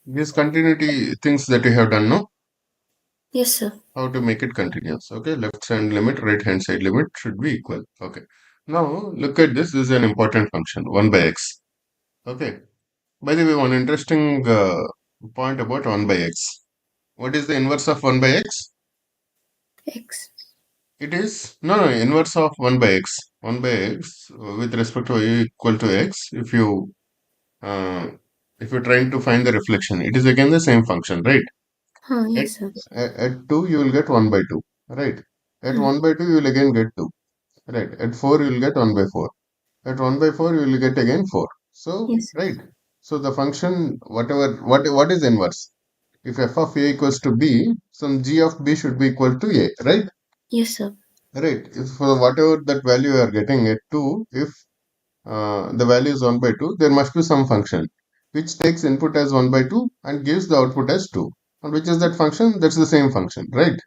These continuity things that you have done, no? Yes, sir. How to make it continuous. Okay, left hand limit, right hand side limit should be equal. Okay. Now look at this. This is an important function, 1 by x. Okay. By the way, one interesting point about 1 by x. What is the inverse of 1 by x? X. It is no inverse of 1 by x. 1 by x with respect to y equal to x. Uh, if you're trying to find the reflection, it is again the same function, right? At, Yes, sir. at 2, you will get 1 by 2, right? At Hmm. 1 by 2, you will again get 2, right? At 4, you will get 1 by 4. At 1 by 4, you will get again 4. So, Yes. right. So, the function, what is inverse? If f of a equals to b, some g of b should be equal to a, right? Yes, sir. Right. If for whatever that value you are getting at 2, if the value is 1 by 2, there must be some function which takes input as 1 by 2 and gives the output as 2. And which is that function? That's the same function, right?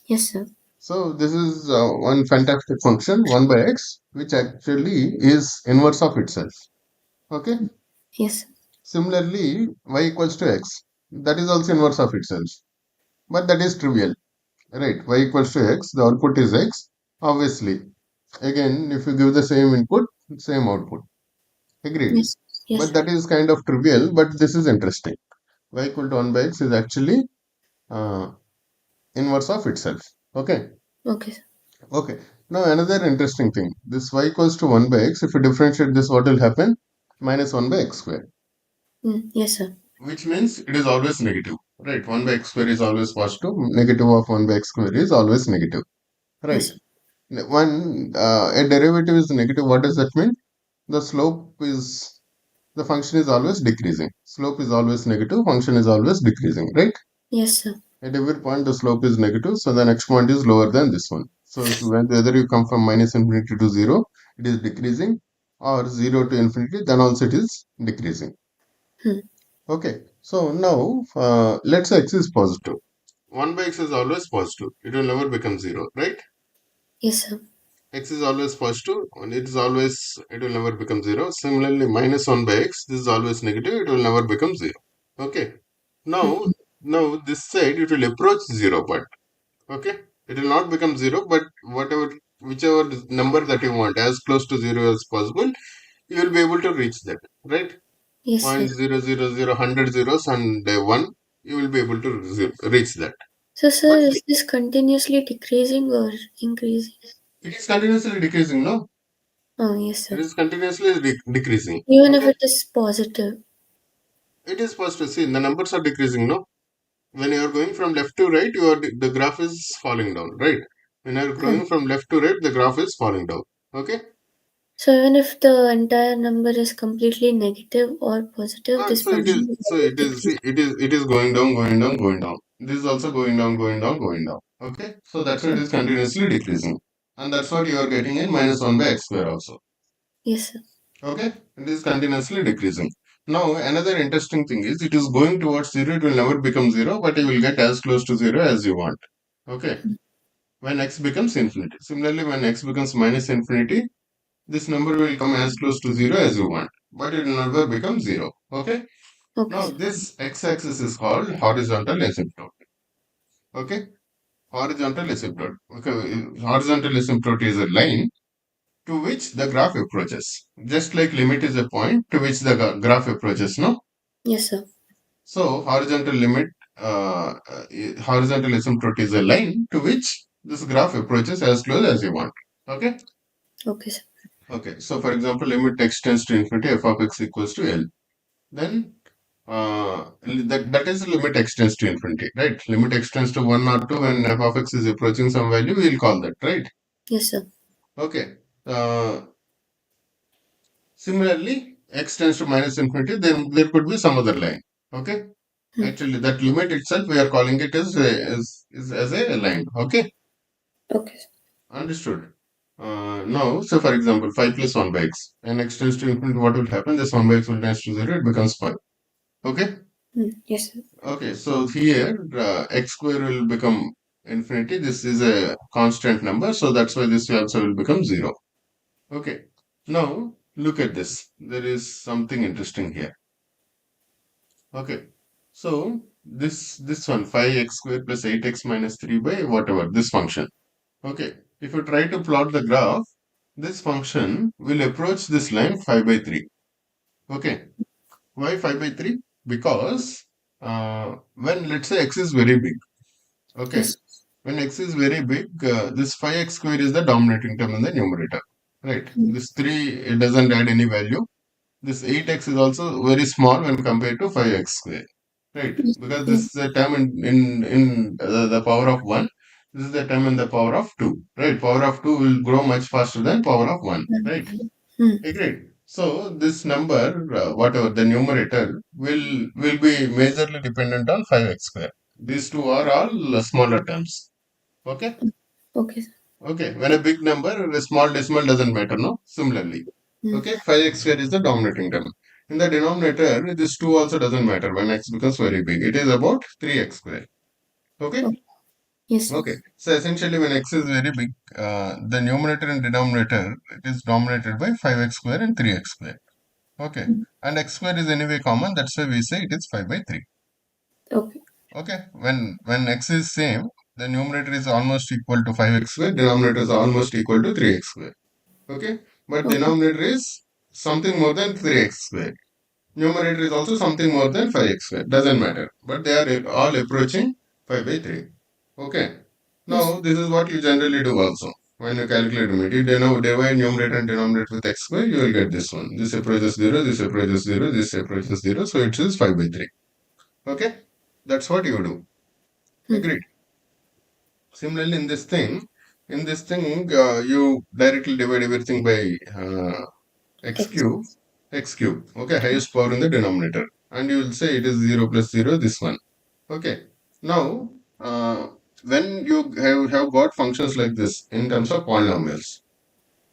Yes, sir. So this is one fantastic function, 1 by x, which actually is inverse of itself. Okay. Yes. Similarly, y equals to x. That is also inverse of itself. But that is trivial, right? Y equals to x, the output is x. Obviously, again, if you give the same input, same output. Agreed. Yes. Yes. But that is kind of trivial, but this is interesting. Y equal to 1 by x is actually uh, inverse of itself. Okay. Okay, sir. Okay. Now another interesting thing. This y equals to 1 by x. If you differentiate this, what will happen? Minus 1 by x square. Yes, sir. Which means it is always negative. Right. 1 by x square is always positive. Negative of 1 by x square is always negative. Yes, Right. sir. When a derivative is negative, what does that mean? The slope is, the function is always decreasing. Slope is always negative. Function is always decreasing. Right. Yes, sir. At every point, the slope is negative, so the next point is lower than this one. So, if whether you come from minus infinity to 0, it is decreasing, or 0 to infinity, then also it is decreasing. Hmm. Okay, so now let's say x is positive. 1 by x is always positive, it will never become 0, right? Yes, sir. X is always positive, and it will never become 0. Similarly, minus 1 by x, this is always negative, it will never become 0. Okay, now, Hmm. now this side it will approach 0 point. Okay, it will not become 0, but whichever number that you want, as close to 0 as possible, you will be able to reach that, right? Yes, Point sir. zero zero zero hundred zeros and 1, you will be able to reach that. So, sir, But is this continuously decreasing or increasing? it is continuously decreasing, no? Yes, It sir. is continuously decreasing. Even if Okay, it is positive. it is first to see the numbers are decreasing, no? When you are going from left to right, the graph is falling down, right? When you are Hmm. going from left to right, the graph is falling down. Okay. So, even if the entire number is completely negative or positive, this So it is. function will So always it is. decrease. See, it is going down, going down, going down. This is also going down, going down, going down. Okay. So that's why it is Okay. continuously decreasing, and that's what you are getting in minus 1 by x square also. Yes, sir. Okay. It is continuously decreasing. Now another interesting thing is it is going towards 0. It will never become 0, but you will get as close to 0 as you want. Okay. When x becomes infinity. Similarly, when x becomes minus infinity, this number will come as close to 0 as you want, but it will never become 0. Okay. Okay, Now sir. this x-axis is called horizontal asymptote. Okay, horizontal asymptote. Okay, horizontal asymptote is a line to which the graph approaches. Just like limit is a point to which the graph approaches. No, Yes, sir. so horizontal asymptote is a line to which this graph approaches as close as you want. Okay. Okay, sir. Okay. So for example, limit x tends to infinity, f of x equals to L. Then that is limit extends to infinity, right? Limit extends to 1 or 2 when f of x is approaching some value, we'll call that, right? Yes, sir. Okay. Similarly, x tends to minus infinity, then there could be some other line. Okay. Hmm. Actually, that limit itself, we are calling it as a line. Okay. Okay, sir. Understood. Now, so for example, 5 plus 1 by x, and x tends to infinity, what will happen? This 1 by x will tends to 0, it becomes 5. Okay. Yes, sir. Okay, so here x square will become infinity. This is a constant number, so that's why this also will become 0. Okay, now look at this. There is something interesting here. Okay, So this one 5x square plus 8x minus 3 by whatever this function. Okay. If you try to plot the graph, this function will approach this line 5 by 3. Okay. Why 5 by 3? Because when let's say x is very big. Okay. Yes. When x is very big, this 5x square is the dominating term in the numerator. Right. Mm. This 3 it doesn't add any value. This 8x is also very small when compared to 5x square. Right. Yes. Because Yeah. this is a term in the power of 1. This is the term in the power of 2. Right. Power of 2 will grow much faster than power of 1. Right. Mm. Agreed. So this number, whatever the numerator, will be majorly dependent on 5x square. These two are all smaller terms. Okay. Okay, sir. Okay. When a big number, a small decimal doesn't matter. No. Similarly. Mm. Okay. 5x square is the dominating term. In the denominator, this 2 also doesn't matter when x becomes very big. It is about 3x square. Okay. Oh, yes, sir. Okay. So essentially, when x is very big, the numerator and denominator it is dominated by 5x square and 3x square. Okay. Mm. And x square is anyway common. That's why we say it is 5 by 3. Okay. Okay. When x is same, the numerator is almost equal to 5x square. Denominator is almost equal to 3x square. Okay. But Okay. denominator is something more than 3x square. Numerator is also something more than 5x square. Doesn't matter. But they are all approaching 5 by 3. Okay. Yes. Now, this is what you generally do also. When you calculate limit, you divide numerator and denominator with x square, you will get this one. This approaches 0, this approaches 0, this approaches 0. So it is 5 by 3. Okay. That's what you do. Mm. Agreed. Similarly, in this thing, you directly divide everything by x X. cube, x cube. Okay. Highest power in the denominator. And you will say it is 0 plus 0, this one. Okay. Now, when you have got functions like this in terms of polynomials,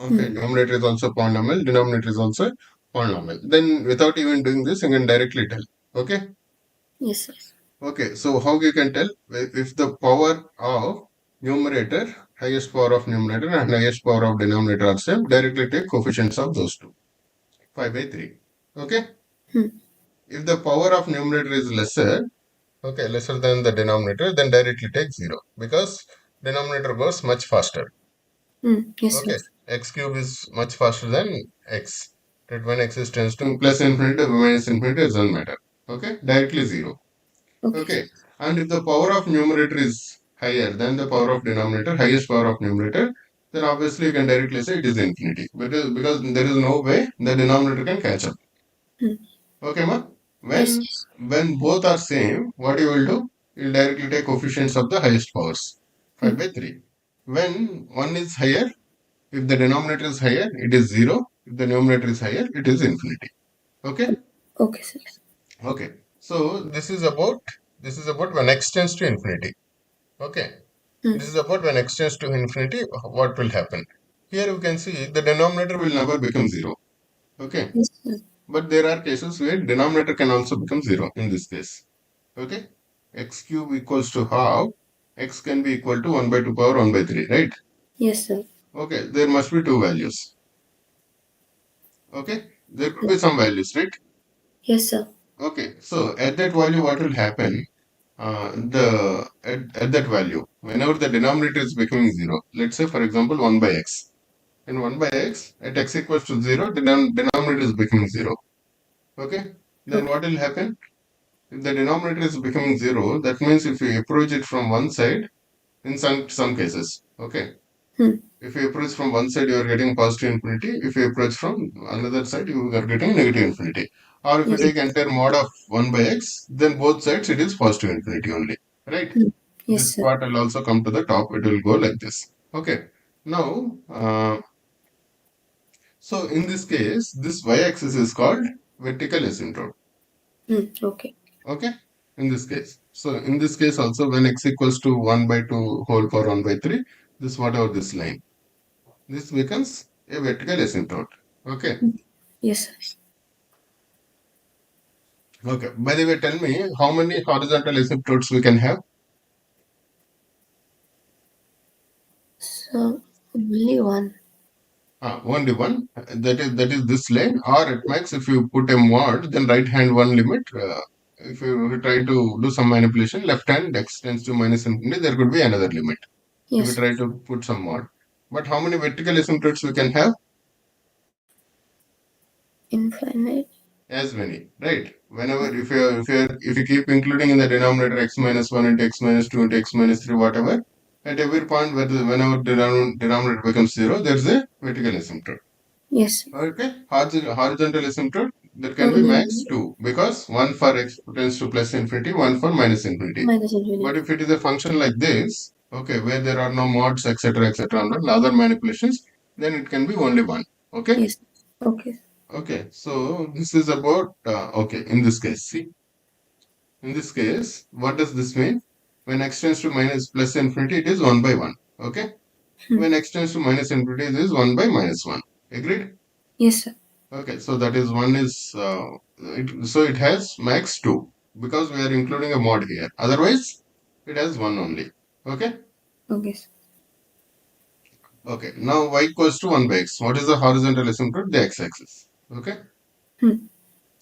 okay, Mm. numerator is also polynomial, denominator is also polynomial. Then without even doing this, you can directly tell. Okay. Yes, sir. Okay. So how you can tell if the power of numerator, highest power of numerator and highest power of denominator are same, directly take coefficients of those two. 5 by 3. Okay. Mm. If the power of numerator is lesser, okay, lesser than the denominator, then directly take 0 because denominator goes much faster. Mm. Yes, sir. Okay, x cube is much faster than x. That when x is tends to plus infinity or minus infinity, it doesn't matter. Okay, directly 0. Okay, sir. Okay, and if the power of numerator is higher than the power of denominator, highest power of numerator, then obviously you can directly say it is infinity because there is no way the denominator can catch up. Mm. Okay, ma? Yes. When both are same, what you will do? You'll directly take coefficients of the highest powers. 5 Mm. by 3. When one is higher, if the denominator is higher, it is 0. If the numerator is higher, it is infinity. Okay? Okay, sir. Okay. So this is about when x tends to infinity. Okay. Mm. This is about when x tends to infinity, what will happen. Here you can see the denominator will never become 0. Okay. Yes, sir. But there are cases where denominator can also become 0 in this case. Okay. X cube equals to half. X can be equal to 1 by 2 power 1 by 3, right? Yes, sir. Okay. There must be two values. Okay. There could be some values, right? Yes, sir. Okay. So at that value, what will happen? At that value, whenever the denominator is becoming 0, let's say for example 1 by x. In 1 by x, at x equals to 0, the denominator is becoming 0. Okay. Then Okay. what will happen? If the denominator is becoming 0, that means if you approach it from one side, in some cases, okay. Mm. If you approach from one side, you are getting positive infinity. If you approach from another side, you are getting negative infinity. Or if you Yes. take entire mod of 1 by x, then both sides it is positive infinity only. Right? Mm. Yes, This sir. part will also come to the top. It will go like this. Okay. Now, so in this case, this y-axis is called vertical asymptote. Mm. Okay. Okay, in this case. So in this case also when x equals to 1 by 2 whole power 1 by 3, this whatever this line, this becomes a vertical asymptote. Okay. Mm. Yes, sir. Okay. By the way, tell me how many horizontal asymptotes we can have? So only one. Only one. That is this line. Or at max, if you put a mod, then right hand one limit. if you try to do some manipulation, left hand x tends to minus infinity, there could be another limit. If you Yes. try to put some mod. But how many vertical asymptotes we can have? Infinite. As many, right? Whenever if you keep including in the denominator x minus one into x minus two into x minus three, whatever, at every point where whenever denominator becomes zero, there's a vertical asymptote. Yes. Okay, horizontal asymptote, there can be max Only two because one for x tends to plus infinity, one for minus infinity. minus But infinity. if it is a function like this, okay, where there are no mods, etc., and other manipulations, then it can be only one. Okay, Yes. Okay. okay. So this is about okay. In this case, see, in this case, what does this mean? When x tends to minus plus infinity, it is one by one. Okay. Hmm. When x tends to minus infinity, it is one by minus one. Agreed? Yes, sir. Okay, so that is one is so it has max two because we are including a mod here. Otherwise, it has one only. Okay. Okay, sir. Okay. Now y equals to one by x. What is the horizontal asymptote? The x-axis. Okay. Hmm.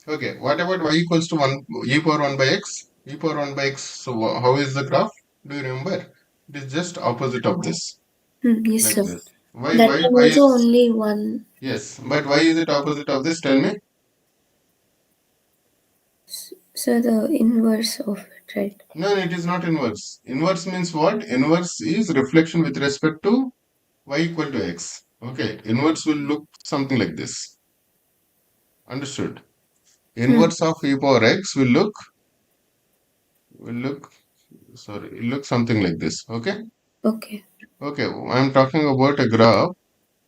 Okay. What about y equals to one e power one by x? E power one by x. So how is the graph? Do you remember? It is just opposite of this, Yes, like sir. this. Why That why time why also is only one. yes? But why is it opposite of this? Tell me. So the inverse of it, right? No, it is not inverse. Inverse means what? Inverse is reflection with respect to y equal to x. Okay, inverse will look something like this. Understood? Hmm. Inverse of e power x will look sorry, will look something like this. Okay? Okay. Okay, I'm talking about a graph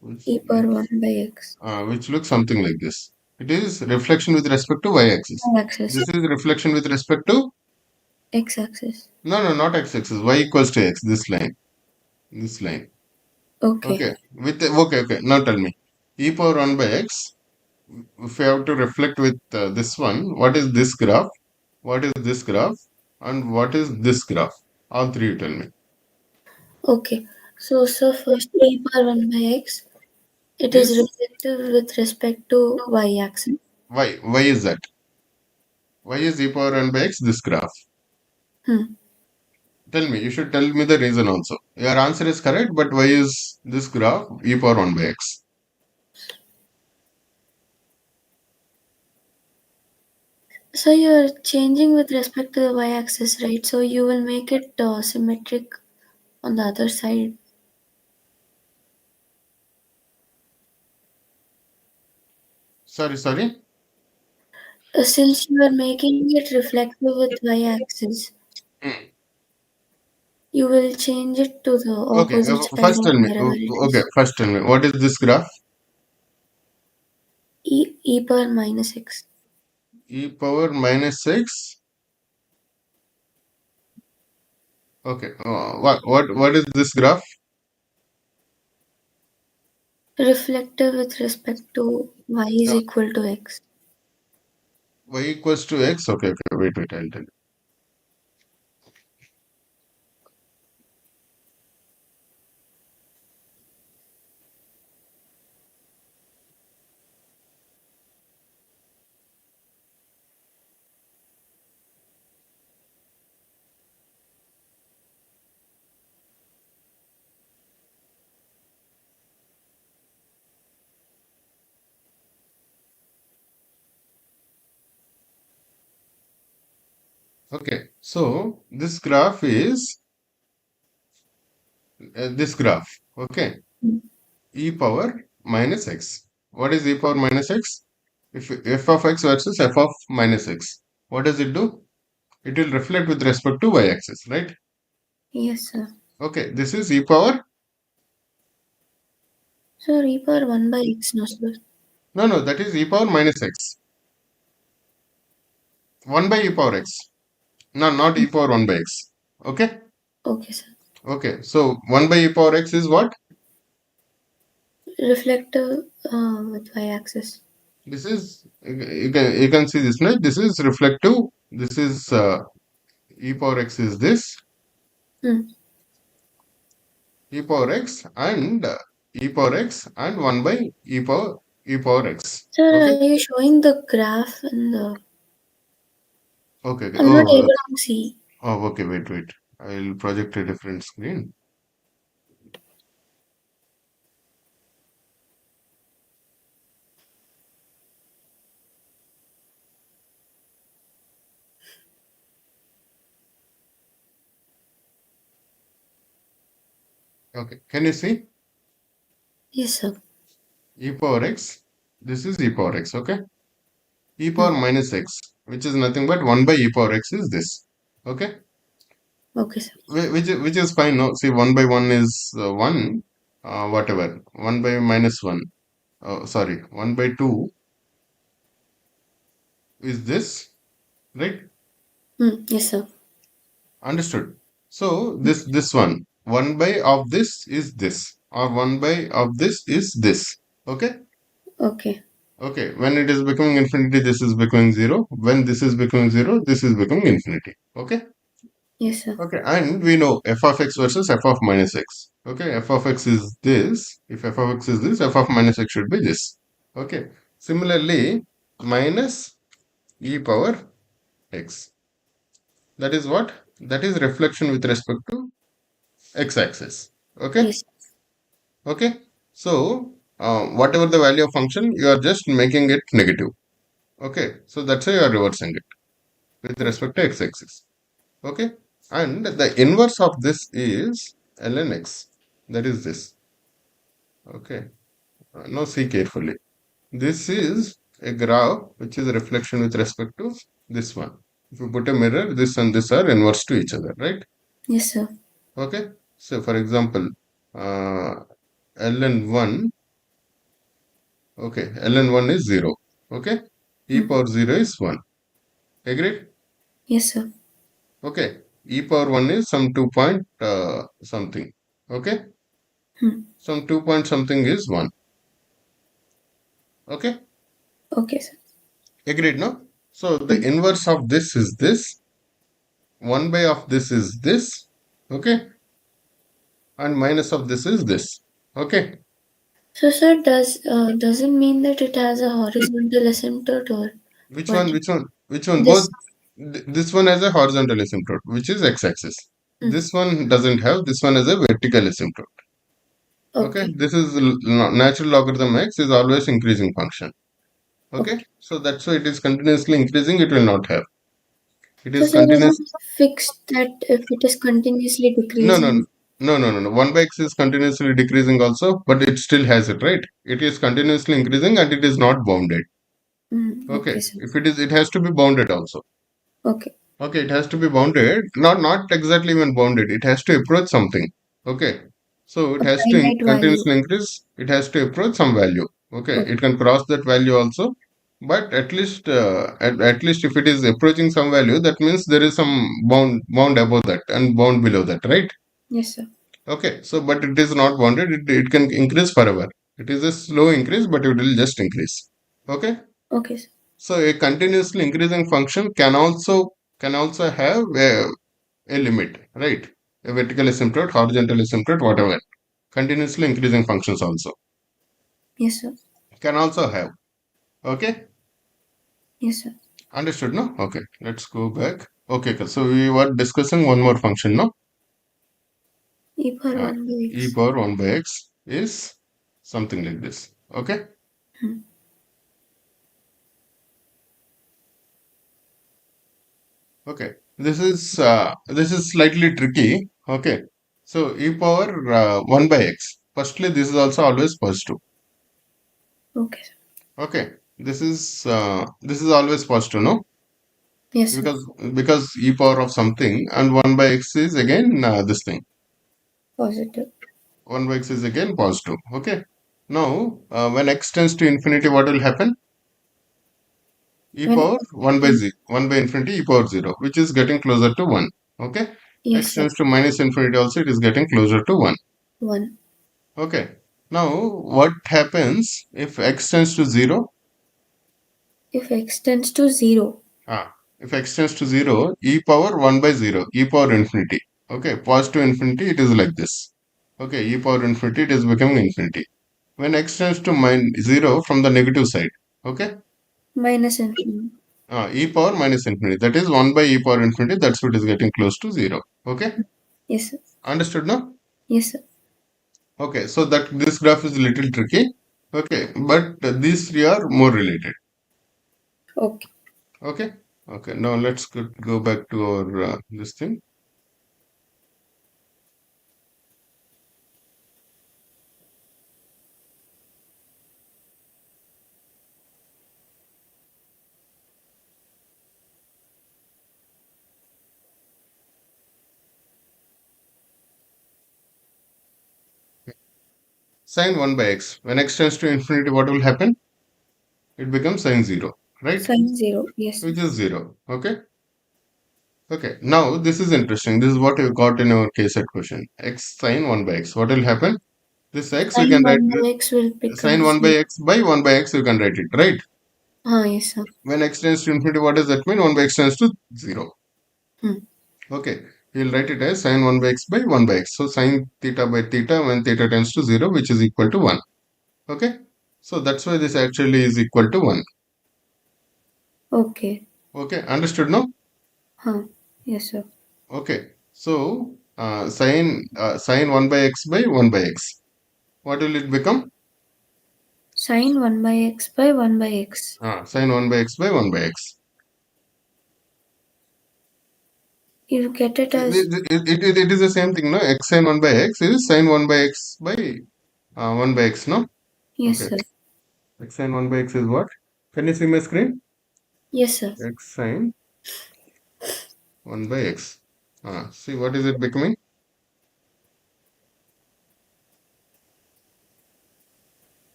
which E power which 1 by x. which looks something like this. It is reflection with respect to y-axis. Y-axis. This is reflection with respect to X-axis. no, not x-axis. Y equals to x. This line. This line. Okay. Okay. Okay. Now tell me. E power 1 by x. If you have to reflect with this one, what is this graph? What is this graph? And what is this graph? All three you tell me. Okay. So first e power 1 by x. It is Is reflective with respect to y-axis. why? Why is that? Why is e power 1 by x this graph? Hmm. Tell me. You should tell me the reason also. Your answer is correct, but why is this graph e power 1 by x? So you're changing with respect to the y-axis, right? So you will make it symmetric on the other side. Sorry. Since you are making it reflective with y-axis, Hmm. you will change it to the Okay. opposite side First of tell me. wherever it Okay. is. First tell me. What is this graph? E power minus x. E power minus x. Okay. What is this graph? Reflective with respect to y is Yeah. equal to x. Y equals to x. Okay. Wait. I'll tell you. Okay. So this graph is this graph. Okay. Mm. E power minus x. What is e power minus x? If f of x versus f of minus x, what does it do? It will reflect with respect to y-axis, right? Yes, sir. Okay. This is e power. So e power 1 by x, no, sir. No. That is e power minus x. 1 by e power x. No, not e power 1 by x. Okay. Okay, sir. Okay. So 1 by e power x is what? Reflective with y-axis. This is you can see this, right? This is reflective. This is e power x is this Hmm. e power x and e power x and 1 by e power x. Sir, Okay. are you showing the graph in the Okay, okay. I'm not Oh, able to see. oh, okay. Wait, wait. I'll project a different screen. Okay. Can you see Yes, sir. e power x? This is e power x. Okay. E power Hmm. minus x, which is nothing but 1 by e power x is this. Okay. Okay, sir. Which is fine. No, see, 1 by 1 is 1, whatever. 1 by minus 1. Sorry, 1 by 2 is this, right? Hmm. Yes, sir. Understood. So this one, 1 by of this is this, or 1 by of this is this. Okay? Okay. Okay. When it is becoming infinity, this is becoming 0. When this is becoming 0, this is becoming infinity. Okay? Yes, sir. Okay. And we know f of x versus f of minus x. Okay. F of x is this. If f of x is this, f of minus x should be this. Okay. Similarly, minus e power x. That is what? That is reflection with respect to x-axis. Okay. Yes. Okay. So whatever the value of function, you are just making it negative. Okay. So that's how you are reversing it with Okay. respect to x-axis. Okay. And the inverse of this is ln x. That is this. Okay. Now see carefully. This is a graph which is a reflection with respect to this one. If you put a mirror, this and this are inverse to each other, right? Yes, sir. Okay. So for example, uh, ln1, okay, ln1 is 0. Okay. E Hmm. power 0 is 1. Agreed? Yes, sir. Okay. E power 1 is some 2 point something. Okay. Hmm. Some 2 point something is 1. Okay. Okay, sir. Agreed, no? So the Hmm. inverse of this is this. 1 by of this is this. Okay. And minus of this is this. Okay. So, sir, doesn't mean that it has a horizontal asymptote or Which what? one? Which one? Which one? Both. This. This one has a horizontal asymptote, which is x-axis. Hmm. This one doesn't have. This one has a vertical asymptote. Okay. Okay. This is natural logarithm x is always increasing function. Okay. Okay. So that's why it is continuously increasing. It will not have. It So, is sir, is continuous. it fixed that if it is continuously No, no, decreasing? no. 1 by x is continuously decreasing also, but it still has it, right? It is continuously increasing and it is not bounded. Hmm. Okay. Okay, sir. If it is, it has to be bounded also. Okay. Okay, it has to be bounded, not exactly even bounded. It has to approach something. Okay, so it A has to finite value. continuously increase. It has to approach some value. Okay, Okay. it can cross that value also, but at least at least if it is approaching some value, that means there is some bound above that and bound below that, right? Yes, sir. Okay, so but it is not bounded. It can increase forever. It is a slow increase, but it will just increase. Okay. Okay, sir. So a continuously increasing function can also have a limit, right? A vertical asymptote, horizontal asymptote, whatever. Continuously increasing functions also Yes, sir. can also have. Okay, Yes, sir. understood? No. Okay, let's go back. Okay, cool. So we were discussing one more function, no? E power Uh, 1 by e x. power 1 by x is something like this. Okay. Hmm. Okay. This is slightly tricky. Okay. So e power 1 by x. Firstly, this is also always positive. Okay, sir. Okay. This is always positive, no? Yes, sir. Because e power of something and 1 by x is again this thing. Positive. 1 by x is again positive. Okay. Now, when x tends to infinity, what will happen? E When power 1 by 1 by infinity e power 0, which is getting closer to 1. Okay. yes, X sir. tends to minus infinity also, it is getting closer to 1. 1. Okay. Now, what happens if x tends to 0? If x tends to 0. If x tends to 0, e power 1 by 0, e power infinity. Okay, positive infinity, it is like this. Okay, e power infinity, it is becoming infinity. When x tends to 0 from the negative side. Okay, Minus infinity. E power minus infinity. That is 1 by e power infinity. That's what is getting close to 0. Okay. Yes, sir. Understood now? Yes, sir. Okay. So that this graph is a little tricky. Okay. But these three are more related. Okay. Okay. Okay. Now let's go back to our this thing. Sine 1 by x. When x tends to infinity, what will happen? It becomes sine 0. Right? Sine 0. Yes, sir. Which is 0. Okay. Okay. Now this is interesting. This is what we got in our case at question. X sine 1 by x. What will happen? This x we Sine can write 1 by x will become sine 1 by 0. x by 1 by x you can write it, right? Ah, yes, sir. When x tends to infinity, what does that mean? 1 by x tends to 0. Hmm. Okay, we'll write it as sine 1 by x by 1 by x. So sine theta by theta when theta tends to 0, which is equal to 1. Okay, so that's why this actually is equal to 1. Okay. Okay, understood now? Huh. Yes, sir. Okay, so sine 1 by x by 1 by x. What will it become? Sine 1 by x by 1 by x. Sine 1 by x by 1 by x. You get it as. It is the same thing, no? X sine 1 by x is sine 1 by x by 1 by x, no? Yes, Okay. sir. X sine 1 by x is what? Can you see my screen? Yes, sir. X sine 1 by x. See, what is it becoming?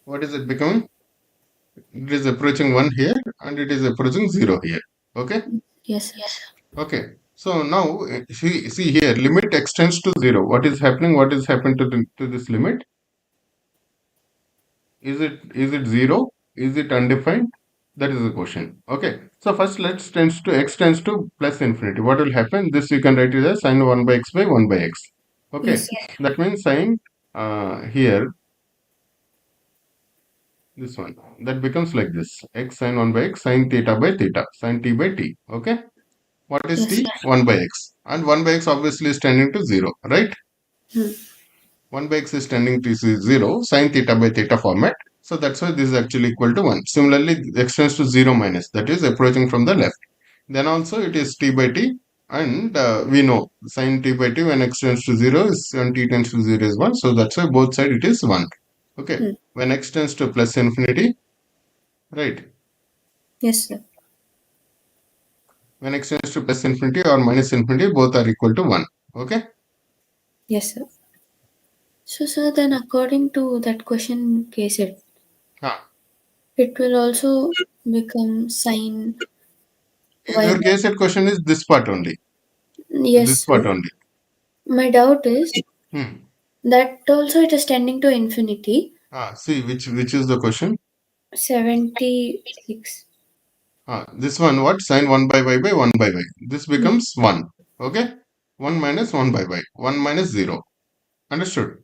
What is it becoming? It is approaching 1 here and it is approaching 0 here. Okay? Yes, sir. Okay. So now, see here, limit extends to 0. What is happening? What is happened to this limit? Is it 0? Is it undefined? That is the question. Okay. So first let's tends to x tends to plus infinity. What will happen? This you can write it as sine 1 by x by 1 by x. Okay. Yes, sir. That means sine here this one that becomes like this x sine 1 by x sine theta by theta sine t by t. Okay. What is Yes, t? sir. 1 by x and 1 by x obviously is tending to 0, right? Hmm. 1 by x is tending to 0 sine theta by theta format. So that's why this is actually equal to 1. Similarly, x tends to 0 minus, that is approaching from the left. Then also it is t by t, and we know sine t by t when x tends to 0 is when t tends to 0 is 1. So that's why both side it is 1. Okay. Hmm. When x tends to plus infinity, right? Yes, sir. When x tends to plus infinity or minus infinity, both are equal to 1. Okay. Yes, sir. So, sir, then according to that question case, Ah. it will also become sine y Your by. case at question is this part only. Yes, This sir. part only. My doubt is Hmm. that also it is tending to infinity. See which is the question? 76. This one what? Sine 1 by y by 1 by y. This Hmm. becomes 1. Okay? 1 minus 1 by y. 1 minus 0. Understood?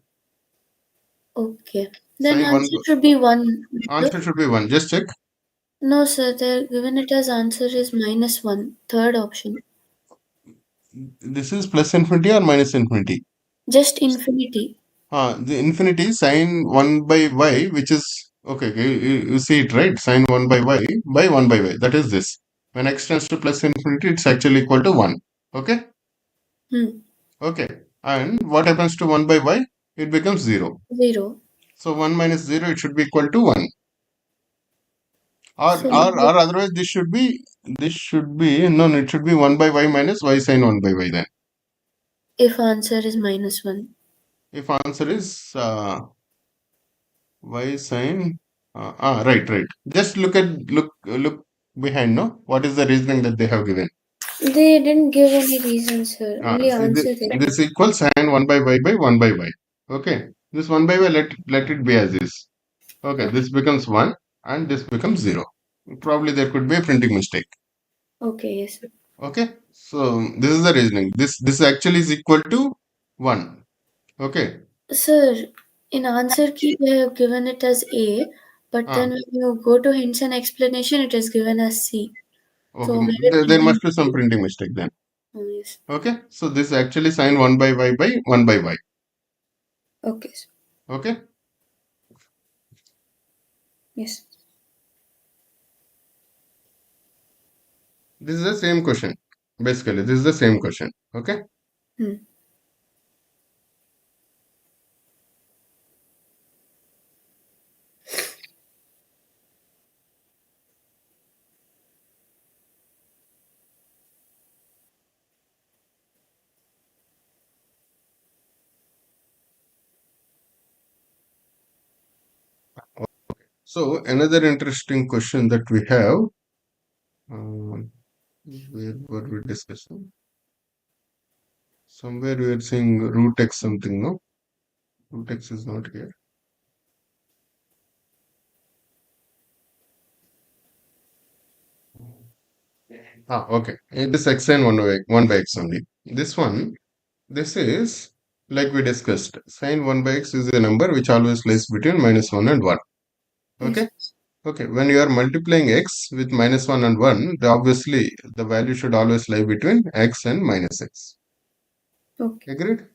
Okay. Then Sine 1 answer should be 1. Sir. answer should be 1. Just check. No, sir. They're given it as answer is minus 1. Third option. This is plus infinity or minus infinity? Just infinity. The infinity sine 1 by y, which is okay. You see it right? Sine 1 by 1 by y. That is this. When x tends to plus infinity, it's actually equal to 1. Okay? Hmm. Okay. And what happens to 1 by y? It becomes 0. 0. So 1 minus 0, it should be equal to 1. Or, So, or, or otherwise, this should be, no, it should be 1 by y minus y sine 1 by y then. if answer is minus 1. If answer is y sine, right. Just look behind, no? What is the reasoning that they have given? They didn't give any reason, sir. Only See, answer they this equals sine 1 by 1 by y. Okay. This 1 by y, let it be as is. Okay. Okay. This becomes 1 and this becomes 0. Probably there could be a printing mistake. Okay, yes, sir. Okay, so this is the reasoning. This actually is equal to 1. Okay. Sir, in answer key they have given it as A, But Ah, then when you go to hints and explanation, it is given as C. okay. So maybe There printing must be some mistake. printing mistake then. Oh, yes. Okay. So this is actually sine 1 by y by 1 by y. Okay. Okay. Yes. This is the same question. Basically, this is the same question. Okay. Hmm. So another interesting question that we have, um, where were we discussing? Somewhere we are saying root x something, no? Root x is not here. Ah, okay. It is x and 1 by x only. This one, this is like we discussed. Sine 1 by x is a number which always lies between minus 1 and 1. Yes. Okay. Okay. When you are multiplying x with minus 1 and 1, obviously the value should always lie between x and minus x. Okay. Agreed?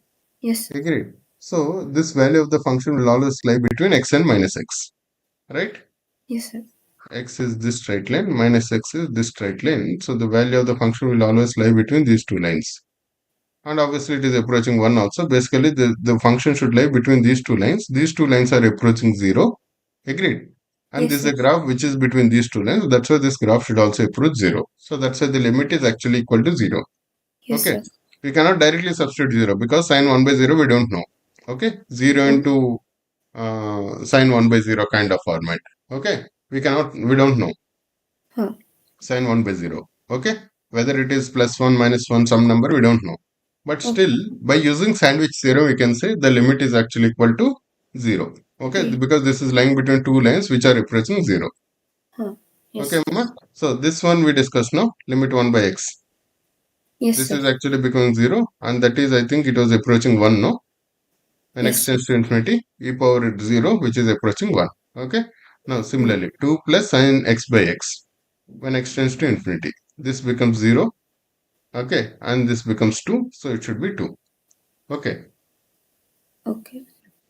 Yes. Agreed. So this value of the function will always lie between x and minus x. Right? Yes, sir. X is this straight line, minus x is this straight line. So the value of the function will always lie between these two lines. And obviously it is approaching 1 also. Basically, the function should lie between these two lines. These two lines are approaching 0. Agreed. And this Yes, is a yes. graph which is between these two lines. That's why this graph should also approach 0. So that's why the limit is actually equal to 0. Yes, Okay. sir. We cannot directly substitute 0 because sine 1 by 0 we don't know. Okay. 0 Okay. into sine 1 by 0 kind of format. Okay. We don't know Huh. sine 1 by 0. Okay. Whether it is plus 1, minus 1, some number, we don't know. But still, Okay. by using sandwich theorem, we can say the limit is actually equal to 0. Okay. Yeah. Because this is lying between two lines which are approaching 0. Huh. Okay, Yes. Ma? So this one we discussed now, limit 1 by x. Yes, This sir. is actually becoming 0, and that is, I think it was approaching 1 now. When x Yes. tends to infinity, e power 0, which is approaching 1. Okay. Now, Hmm. similarly, 2 plus sine x by x. When x tends to infinity, this becomes 0. Okay. And this becomes 2. So it should be 2. Okay. Okay.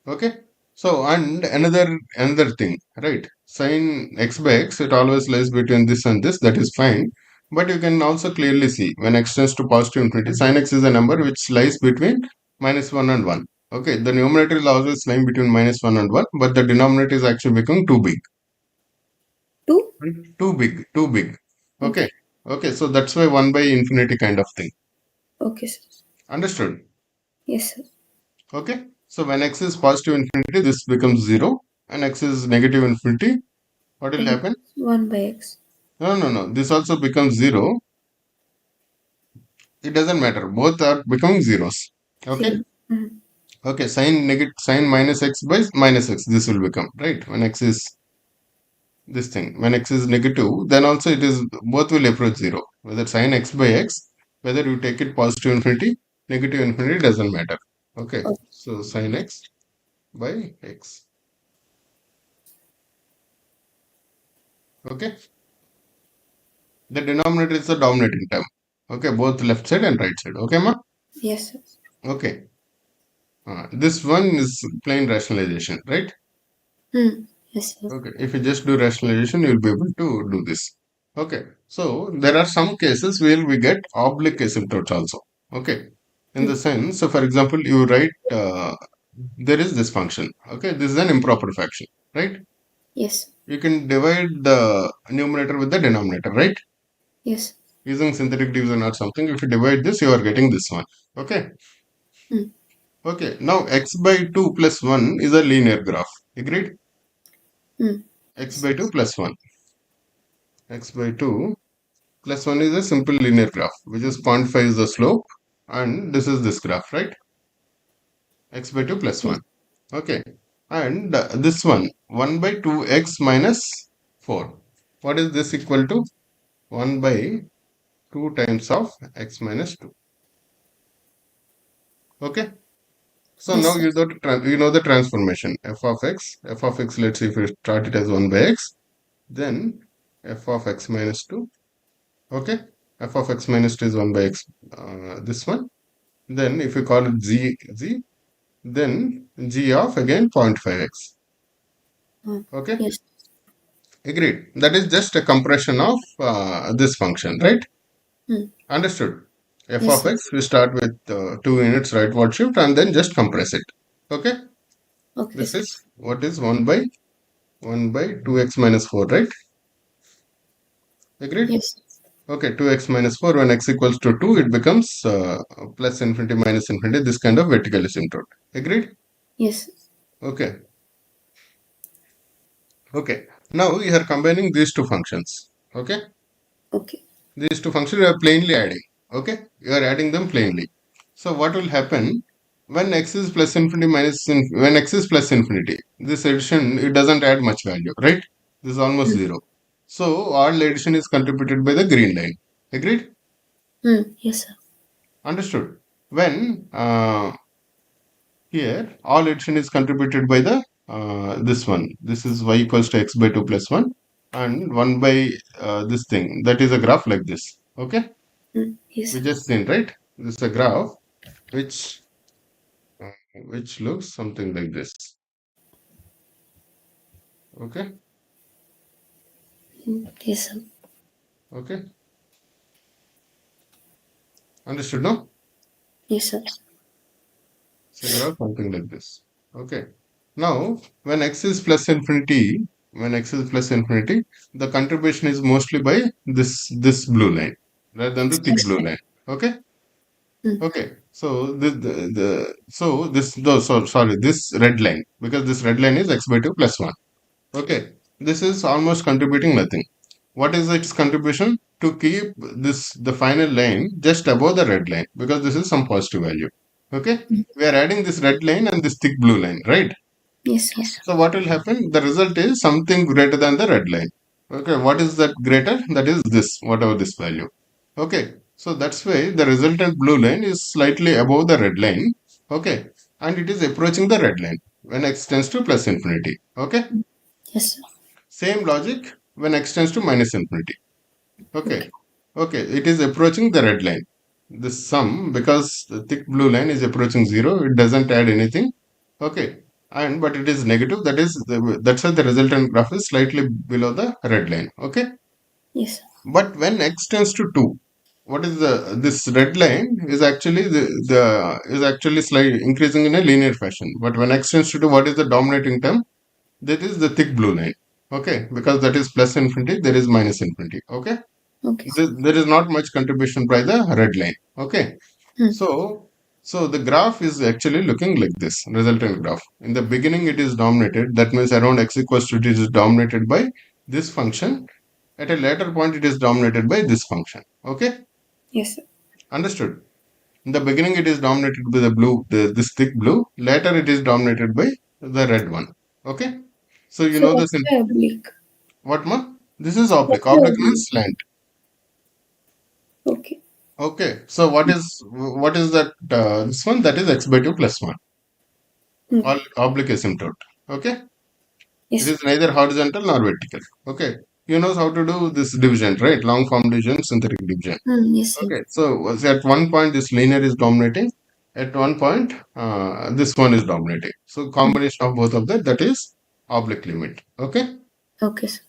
Okay. So, and another thing, right? Sine x by x, it always lies between this and this. That is fine. But you can also clearly see when x tends to positive infinity, sine x is a number which lies between minus 1 and 1. Okay. The numerator is always lying between minus 1 and 1, but the denominator is actually becoming too big. Two. Too big. Too big. Okay. Okay. Okay. So that's why 1 by infinity kind of thing. Okay, sir. Understood? Yes, sir. Okay. So when x is positive infinity, this becomes 0, and x is negative infinity. What will Then happen? 1 by x. No, no, no. This also becomes 0. It doesn't matter. Both are becoming zeros. Okay. Same. Hmm. Okay. Sine minus x by minus x. This will become right when x is this thing. When x is negative, then also it is both will approach 0. Whether sine x by x, whether you take it positive infinity, negative infinity doesn't matter. Okay. Okay. So sine x by x. Okay. The denominator is the dominating term. Okay. Both left side and right side. Okay, ma. Yes, sir. Okay. This one is plain rationalization, right? Hmm. Yes, sir. Okay, if you just do rationalization, you'll be able to do this. Okay, so there are some cases where we get oblique asymptotes also. Okay, in Hmm. the sense, so for example, you write there is this function. Okay, this is an improper fraction, right? Yes. You can divide the numerator with the denominator, right? Yes. Using synthetic division or something. If you divide this, you are getting this one. Okay, Hmm. okay. Now x by 2 plus 1 is a linear graph. Agreed? Hmm. X by 2 plus 1. X by 2 plus 1 is a simple linear graph, which is 0.5 is the slope, and this is this graph, right? X by 2 plus Yes. 1. Okay. And this one, 1 by 2x minus 4. What is this equal to? 1 by 2 times of x minus 2. Okay. So Yes, now sir. you know the transformation f of x. F of x, let's see if we start it as 1 by x, then f of x minus 2. Okay, f of x minus 2 is 1 by x, this one. Then if you call it z, then g of again 0.5x. Okay, Yes. agreed. That is just a compression of this function, right? Hmm. Understood. F Yes, of sir. x, we start with 2 units rightward shift and then just compress it. Okay, Okay, this sir. is what is 1 by 2x minus 4, right? Agreed. Yes. Okay, 2x minus 4, when x equals to 2, it becomes plus infinity minus infinity, this kind of vertical asymptote. Agreed? Yes. Okay, okay. Now you are combining these two functions. Okay, Okay. these two functions you are plainly adding. Okay, you are adding them plainly. So what will happen when x is plus infinity when x is plus infinity? This addition, it doesn't add much value, right? This is almost Hmm. zero. So all addition is contributed by the green line. Agreed? Yes, sir. Understood. When here all addition is contributed by the this one. This is y equals to x by 2 plus 1 and 1 by this thing. That is a graph like this. Okay? Yes, We sir. just seen, right? This is a graph which uh, which looks something like this. Okay? Yes, sir. Okay? Understood, no? Yes, sir. It's a graph something like this. Okay. Now, when x is plus infinity, the contribution is mostly by this blue line rather than the thick Yes, blue sir. line. Okay. Hmm. Okay. So sorry, this red line, because this red line is x by 2 plus 1. Okay. This is almost contributing nothing. What is its contribution? To keep the final line just above the red line, because this is some positive value. Okay. We are adding this red line and this thick blue line, right? Yes, sir. So what will happen? The result is something greater than the red line. Okay, what is that greater? That is this, whatever this value. Okay, so that's why the resultant blue line is slightly above the red line. Okay, and it is approaching the red line when x tends to plus infinity. Okay, Yes, sir. same logic when x tends to minus infinity. Okay, Okay. okay, it is approaching the red line. This sum, because the thick blue line is approaching zero, it doesn't add anything. Okay, and but it is negative. That's why the resultant graph is slightly below the red line. Okay, Yes, sir. but when x tends to two, what is the this red line is actually the is actually slightly increasing in a linear fashion. But when x tends to two, what is the dominating term? That is the thick blue line. Okay, because that is plus infinity, there is minus infinity. Okay, Okay, sir. there is not much contribution by the red line. Okay, Hmm. so the graph is actually looking like this resultant graph. In the beginning, it is dominated. That means around x equals to it is dominated by this function. At a later point, it is dominated by this function. Okay, Yes, sir. understood. In the beginning, it is dominated by this thick blue. Later, it is dominated by the red one. Okay, so you So know this what's in the oblique? what ma? This is oblique. What's the Oblique oblique? means slant. Okay. Okay, so what is that? This one, that is x by 2 plus 1, Hmm. all oblique asymptote. Okay, it Yes, sir. is neither horizontal nor vertical. Okay, you know how to do this division, right? Long form division, synthetic division. Yes, sir. Okay, so at one point this linear is dominating, at one point this one is dominating. So Hmm. combination of both of that is oblique limit. Okay, Okay, sir.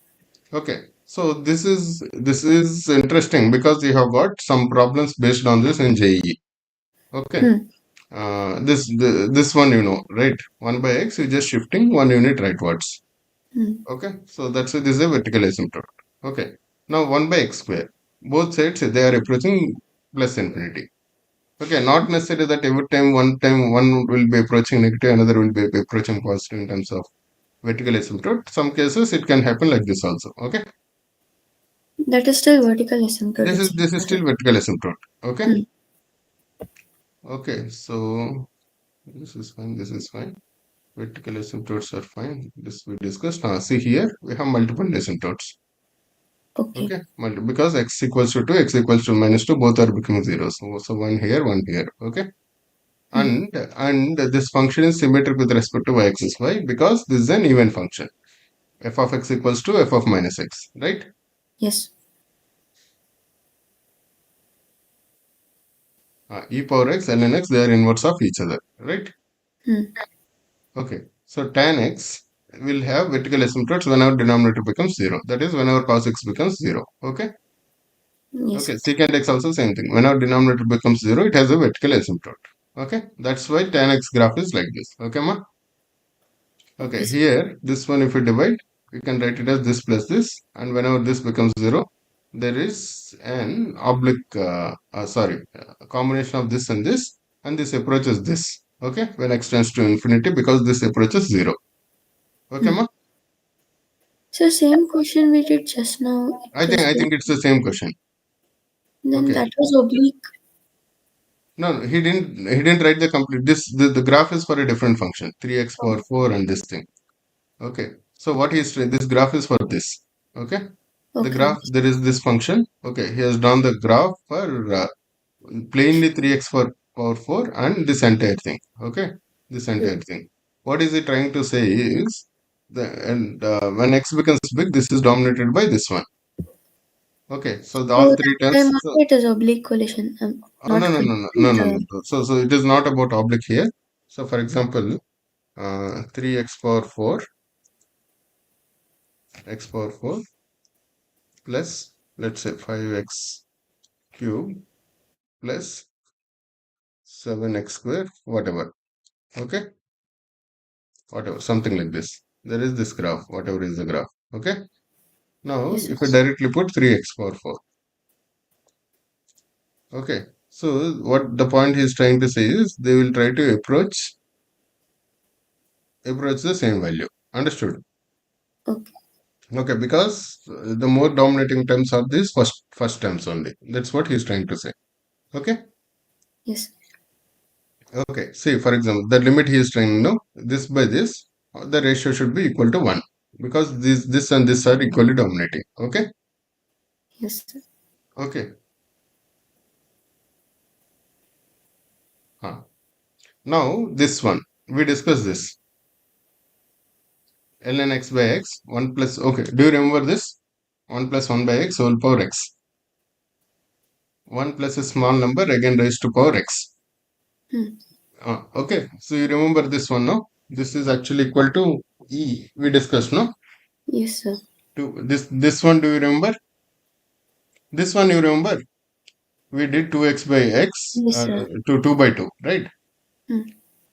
okay. So this is interesting because you have got some problems based on this in JEE. Okay. Hmm. This one, right? 1 by x is just shifting 1 unit rightwards. Hmm. Okay, so that's this is a vertical asymptote. Okay, now 1 by x square. Both sides they are approaching plus infinity. Okay, not necessarily that every time one will be approaching negative, another will be approaching positive in terms of vertical asymptote. Some cases it can happen like this also. Okay, That is still vertical asymptote this is itself, this is still right? vertical asymptote. Okay, Hmm. okay, so this is fine. This is fine. Vertical asymptotes are fine. This we discussed. Now, see here, we have multiple asymptotes. Okay. Okay, because x equals to 2, x equals to minus 2, both are becoming 0. So one here, one here. Okay, Hmm. and this function is symmetric with respect to y-axis. Why? Because this is an even function. F of x equals to f of minus x, right? Yes. E power x, ln x, they are inverse of each other, right? Hmm. Okay. So tan x will have vertical asymptotes whenever denominator becomes 0. That is whenever cos x becomes 0. Okay. Yes. Okay. Secant x also same thing. Whenever denominator becomes 0, it has a vertical asymptote. Okay. That's why tan x graph is like this. Okay, ma? Okay, Okay. sir. Here, this one, if we divide, we can write it as this plus this. And whenever this becomes 0, there is an oblique, a combination of this and this. And this approaches this. Okay. When x tends to infinity, because this approaches 0. Okay, Hmm. ma? So same question we did just now. I It think was I think it's the same question. then Okay. that was oblique. No, no, he didn't write the complete the graph is for a different function. 3x Oh, power 4 and this thing. Okay. So what this graph is for this. Okay. The okay. graph there is this function. Okay. He has drawn the graph for plainly 3x power 4 and this entire thing. Okay. This Hmm. entire thing. What is he trying to say is when x becomes big, this is dominated by this one. Okay. So So all that three terms. time So also it is oblique collision. no, Not no, no, collision. no, no, no, no. The So it is not about oblique here. So for example, 3x power 4, x power 4 plus, let's say 5x cube plus 7x square, whatever. Okay, whatever, something like this. There is this graph, whatever is the graph. Okay. Now, yes, if I yes. directly put 3x power 4. Okay. So what the point he is trying to say is they will try to approach the same value. Understood? Okay. Okay, because the more dominating terms are these first terms only. That's what he's trying to say. Okay. Yes. Okay. See, for example, the limit he is trying to know this by this, the ratio should be equal to one because this and this are equally dominating. Okay. Yes. Okay. Huh. Now this one we discuss this ln x by x 1 plus. Okay. Do you remember this? 1 plus 1 by x whole power x. 1 plus a small number again raised to power x. Hmm. Okay, so you remember this one, no? This is actually equal to E. We discussed, no? Yes, sir. To this one, do you remember? This one you remember? We did 2x by x Yes, sir. to 2 by 2, right? Hmm.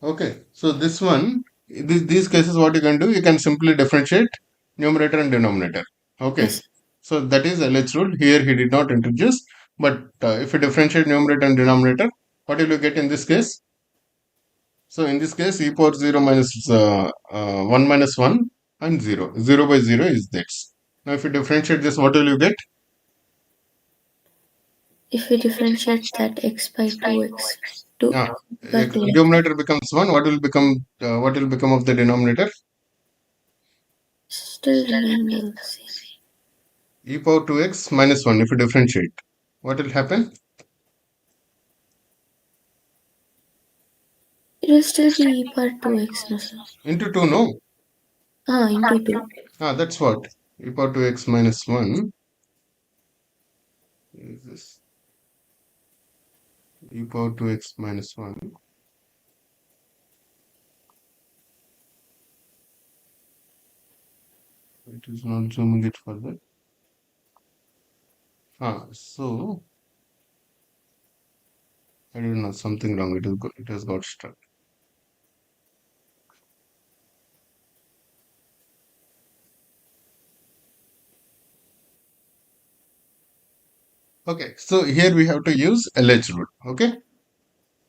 Okay, so this one, these cases, what you can do, you can simply differentiate numerator and denominator. Okay, Yes. so that is LH rule. Here he did not introduce, but if you differentiate numerator and denominator, what will you get in this case? So in this case, e power 0 minus 1 minus 1 and 0. 0 by 0 is this. Now if you differentiate this, what will you get? If we differentiate that x by 2x, 2 Yeah, by 2x, numerator becomes 1. What will become of the denominator? still remain the same. E power 2x minus 1 if you differentiate. What will happen? It will still be e power 2x, no, sir? Into 2, no? Into 2. That's what. E power 2x minus 1 is this. E power 2x minus 1. It is not zooming it further. So I don't know, something wrong. It has got stuck. Okay, so here we have to use LH rule. Okay,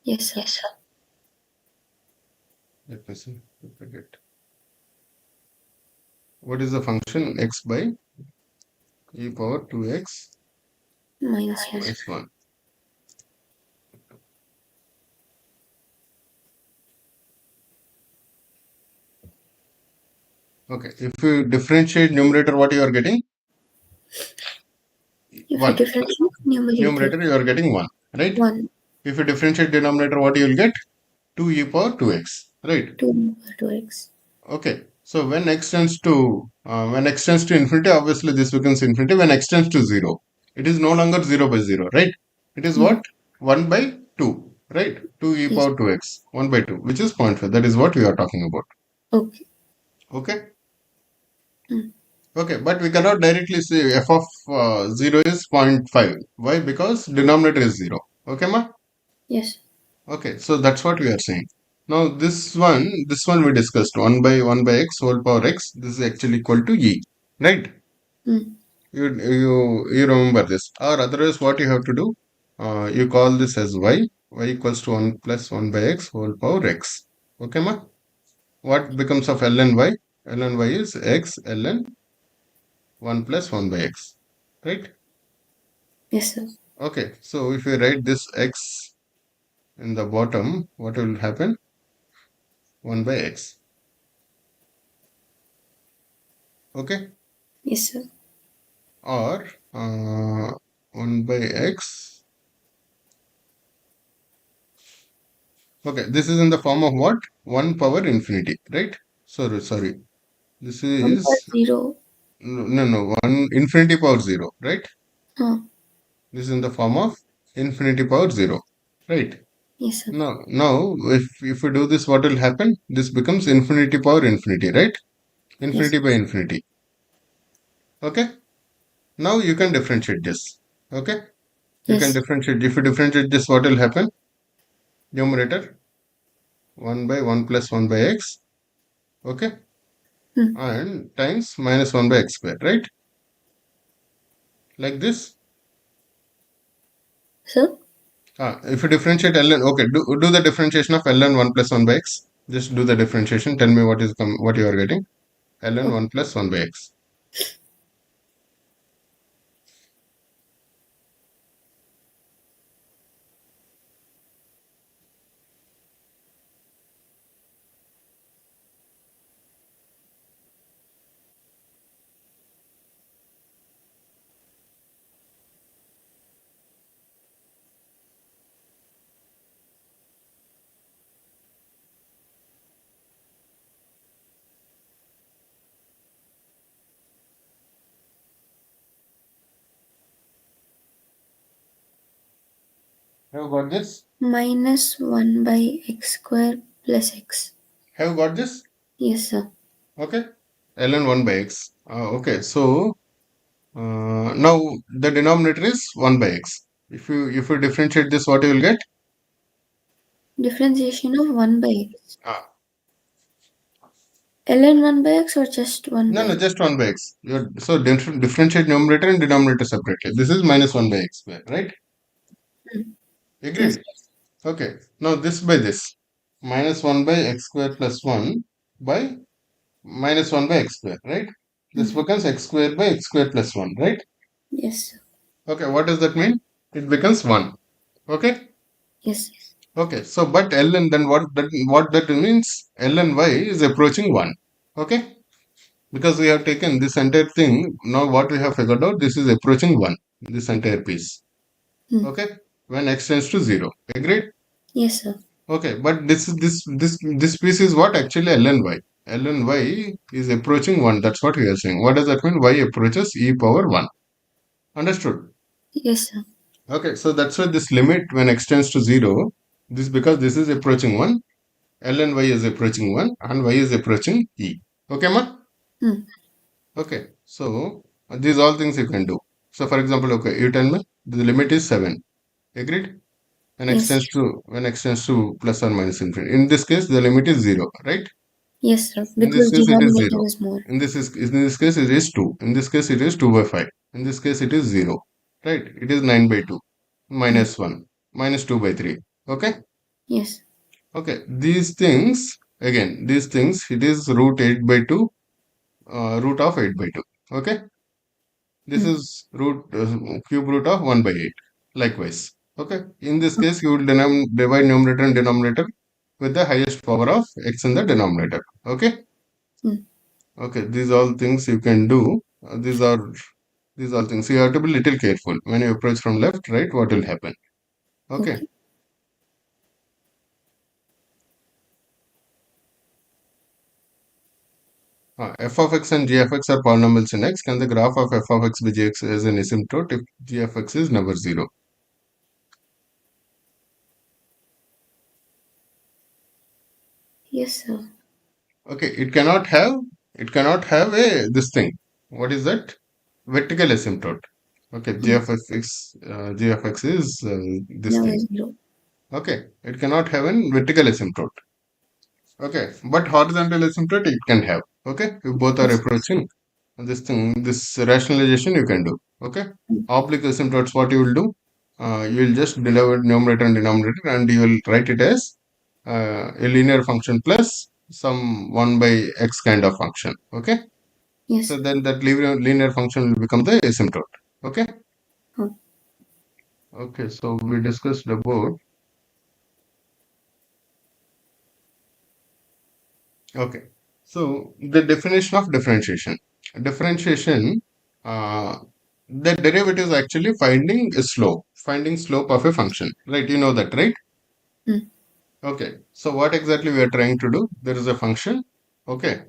Yes, sir. let me see. If I get what is the function x by e power 2x Minus 1. minus 1. Okay, if you differentiate numerator, what you are getting? If we 1. differentiate numerator, Numerator, you are getting 1, right? 1. If you differentiate denominator, what you will get? 2 e power 2x, right? 2 over 2x. Okay. So when x tends to infinity, obviously this becomes infinity. When x tends to 0, it is no longer 0 by 0, right? It is Hmm. what? 1 by 2, right? 2 e Yes. power 2x, 1 by 2, which is zero point 0.5. That is what we are talking about. Okay. Okay. Hmm. Okay. But we cannot directly say f of 0 is zero point 0.5. Why? Because denominator is 0. Okay, ma? Yes. Okay. So that's what we are saying. Now this one we discussed 1 by x whole power x. This is actually equal to e, right? Hmm. You remember this, or otherwise what you have to do, you call this as y equals to 1 plus 1 by x whole power x. Okay, ma? What becomes of ln y? Ln y is x ln 1 plus 1 by x, right? Yes, sir. Okay, so if you write this x in the bottom, what will happen? 1 by x. Okay, Yes, sir. or 1 by x. Okay, this is in the form of what? 1 power infinity, right? Sorry. This 1 power is 0. no, 1 infinity power 0, right? Huh. This is in the form of infinity power 0, right? Yes, sir. Now if we do this, what will happen? This becomes infinity power infinity, right? Yes. Infinity by infinity. Okay. Now you can differentiate this. Okay. You can Yes. differentiate. If you differentiate this, what will happen? Numerator 1 by 1 plus 1 by x. Okay. Hmm. And times minus 1 by x square, right? Like this. So, If you differentiate ln, okay, do the differentiation of ln 1 plus 1 by x. Just do the differentiation. Tell me what you are getting. Ln okay. 1 plus 1 by x. Have you got this? Minus 1 by x square plus x. Have you got this? Yes, sir. Okay. Ln 1 by x. Okay. So now the denominator is 1 by x. If you differentiate this, what you will get? Differentiation of 1 by x. Ah, ln 1 by x or just 1 no, by no, x? just 1 by x. So differentiate numerator and denominator separately. This is minus 1 by x square, right? Hmm. Yes. Agreed. Okay. Now this by this. Minus 1 by x square plus 1 by minus 1 by x square, right? This Hmm. becomes x square by x square plus 1, right? Yes, sir. Okay, what does that mean? It becomes 1. Okay? Yes. Okay, so but ln, then what that means? Ln y is approaching 1. Okay? Because we have taken this entire thing, now what we have figured out, this is approaching 1, this entire piece. Hmm. Okay? When x tends to 0. Agreed? Yes, sir. Okay, but this piece is what actually ln y. Ln y is approaching 1. That's what we are saying. What does that mean? Y approaches e power 1. Understood? Yes, sir. Okay, so that's why this limit when x tends to 0, this because this is approaching 1, ln y is approaching 1 and y is approaching e. Okay, ma? Hmm. Okay, so these all things you can do. So for example, okay, you tell me the limit is 7. Agreed? Yes. When x tends to plus or minus infinity. In this case, the limit is 0, right? Yes, sir. In this Because case, it is denominator 0. is more. In this case, it is 2. In this case, it is 2 by 5. In this case, it is 0. Right? It is 9 by 2. Hmm. Minus 1. Minus 2 by 3. Okay? Yes. Okay. These things, it is root 8 by 2, root of 8 by 2. Okay? This Hmm. is cube root of 1 by 8. Likewise. Okay? In this case, you will divide numerator and denominator with the highest power of x in the denominator. Okay? Hmm. Okay, these all things you can do. These all things. You have to be little careful when you approach from left, right. What will happen? Okay. Okay. f of x and g of x are polynomials in x. Can the graph of f of x by gx is an asymptote if g of x is never 0? Yes, sir. Okay, it cannot have a this thing. What is that? Vertical asymptote. Okay, Hmm. g of x is this Never thing. zero. Okay, it cannot have a vertical asymptote. Okay, but horizontal asymptote it can have. Okay, if both are Yes. approaching this thing, this rationalization you can do. Okay, Hmm. oblique asymptotes, what you will do? You will just deliver numerator and denominator, and you will write it as a linear function plus some 1 by x kind of function. Okay, Yes. so then that linear function will become the asymptote. Okay, Hmm. okay, so we discussed about. Okay. So the definition of differentiation. Differentiation, uh, the derivative is actually finding slope of a function. Right? You know that, right? Hmm. Okay. So what exactly we are trying to do? There is a function. Okay.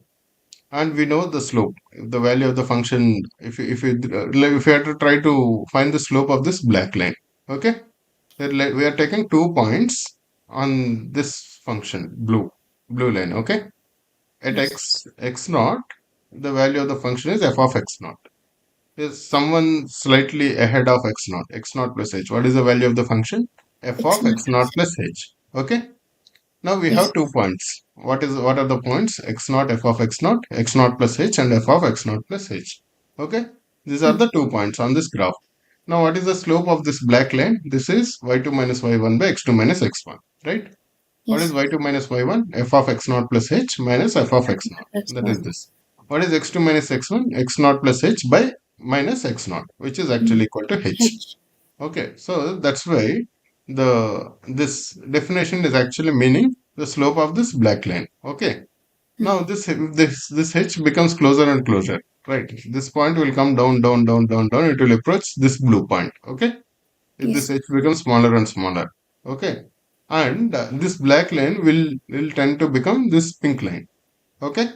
And we know the slope, the value of the function. If you had to try to find the slope of this black line. Okay. We are taking 2 points on this function, blue line. Okay. At Yes. x naught, the value of the function is f of x naught. Is someone slightly ahead of x naught plus h? What is the value of the function? F X of naught x naught plus. plus h. Okay. Now we Yes. have 2 points. What are the points? X naught, f of x naught plus h, and f of x naught plus h. Okay. These are Hmm. the 2 points on this graph. Now what is the slope of this black line? This is y2 minus y1 by x2 minus x1. Right? What is Yes. y2 minus y1? F of x naught plus h minus f of F x naught. X That naught. is this. What is x2 minus x1? X naught plus h by minus x naught, which is Hmm. actually equal to h. H. Okay, so that's why this definition is actually meaning the slope of this black line. Okay. Hmm. Now this h becomes closer and closer. Right. This point will come down, down, down, down, down. It will approach this blue point. Okay, if this Yes. h becomes smaller and smaller. Okay, and this black line will tend to become this pink line. Okay,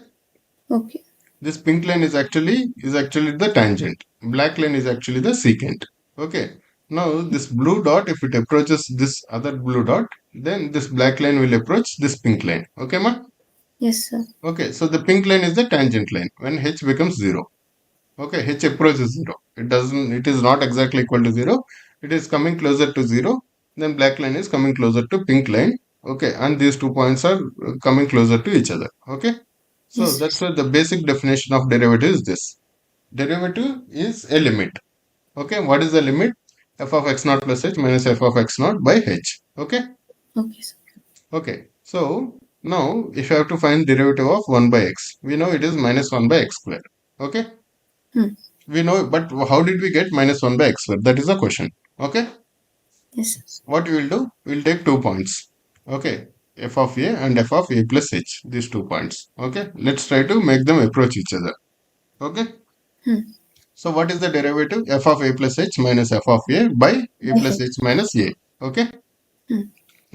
Okay. this pink line is actually the tangent. Black line is actually the secant. Okay, now this blue dot, if it approaches this other blue dot, then this black line will approach this pink line. Okay, ma? Yes, sir. Okay, so the pink line is the tangent line when h becomes 0. Okay, h approaches 0. It is not exactly equal to 0. It is coming closer to 0. Then black line is coming closer to pink line. Okay, and these 2 points are coming closer to each other. Okay, so Yes. that's why the basic definition of derivative is this. Derivative is a limit. Okay, what is the limit? F of x naught plus h minus f of x naught by h. Okay, Okay, sir. okay. So now if you have to find derivative of 1 by x, we know it is minus 1 by x squared. Okay, Hmm. we know, but how did we get minus 1 by x squared? That is the question. Okay, Yes. what we will do? We will take 2 points. Okay, f of a and f of a plus h, these 2 points. Okay, let's try to make them approach each other. Okay, Hmm. so what is the derivative? F of a plus h minus f of a by a By plus h H. minus a. Okay, Hmm.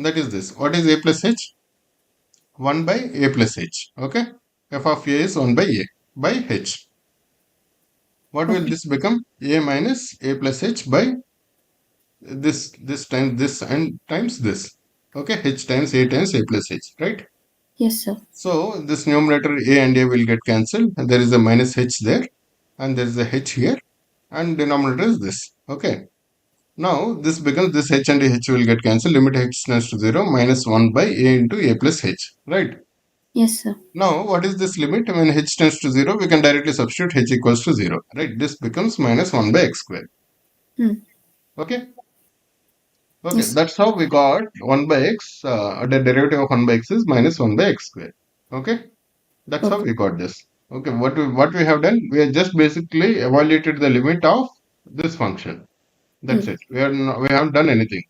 that is this. What is a plus h? 1 by a plus h. Okay, f of a is 1 by a by h. What will Okay. this become? A minus a plus h by this times this and times this. Okay, h times a plus h, right? Yes, sir. So this numerator a and a will get cancelled, and there is a minus h there, and there is a h here, and denominator is this. Okay, now this becomes this h and h will get cancelled. Limit h tends to 0 minus 1 by a into a plus h, right? Yes, sir. Now what is this limit? When h tends to 0, we can directly substitute h equals to 0, right? This becomes minus 1 by x squared. Hmm. Okay. Okay, Yes. that's how we got 1 by x. The derivative of 1 by x is minus 1 by x squared. Okay, that's how Okay. we got this. Okay, what we have done, we have just basically evaluated the limit of this function. Hmm. That's it. We haven't done anything.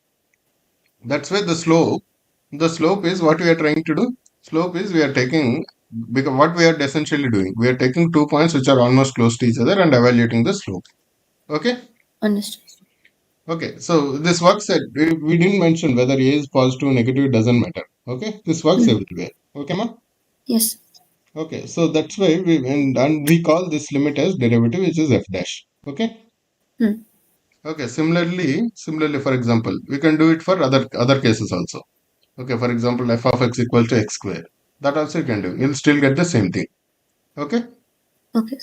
That's why the slope is what we are trying to do. Slope is we are taking, because what we are essentially doing, we are taking 2 points which are almost close to each other and evaluating the slope. Okay. Understood. Okay, so this works at, we didn't mention whether A is positive or negative, it doesn't matter. Okay, this works Hmm. everywhere. Okay, ma? Yes. Okay, so that's why and we call this limit as derivative, which is f dash. Okay. Hmm. Okay. Similarly, for example, we can do it for other cases also. Okay. For example, f of x equal to x square. That also you can do. You'll still get the same thing. Okay. Okay.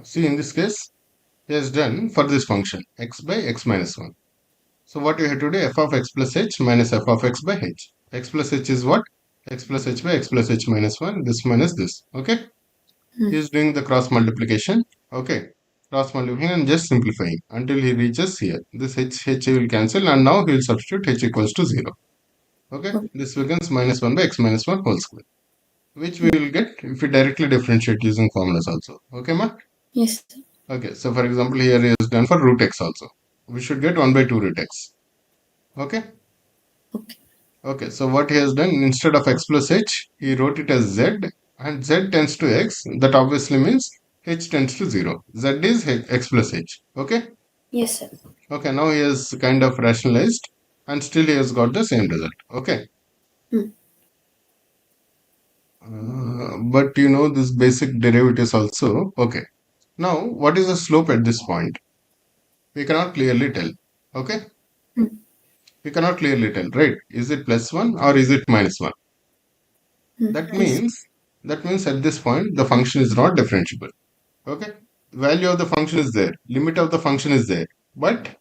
See, in this case, he has done for this function x by x minus 1. So what you have to do, f of x plus h minus f of x by h. X plus h is what? X plus h by x plus h minus 1, this minus this. Okay. Hmm. He is doing the cross multiplication. Okay. Cross multiplication and just simplifying until he reaches here. This h will cancel and now he will substitute h equals to 0. Okay. Okay. This becomes minus 1 by x minus 1 whole square, which we will get if we directly differentiate using formulas also. Okay, ma? Yes. Okay. So for example, here he has done for root x also. We should get 1 by 2 root x. Okay. Okay. Okay, so what he has done, instead of x plus h, he wrote it as z, and z tends to x. That obviously means h tends to 0. Z is x plus h. Okay? Yes, sir. Okay, now he has kind of rationalized, and still he has got the same result. Okay? Hmm. But you know this basic derivatives also. Okay. Now, what is the slope at this point? We cannot clearly tell. Okay? Hmm. We cannot clearly tell, right? Is it plus 1 or is it minus 1? Hmm. That Yes. means that means at this point the function is not differentiable. Okay, value of the function is there, limit of the function is there, but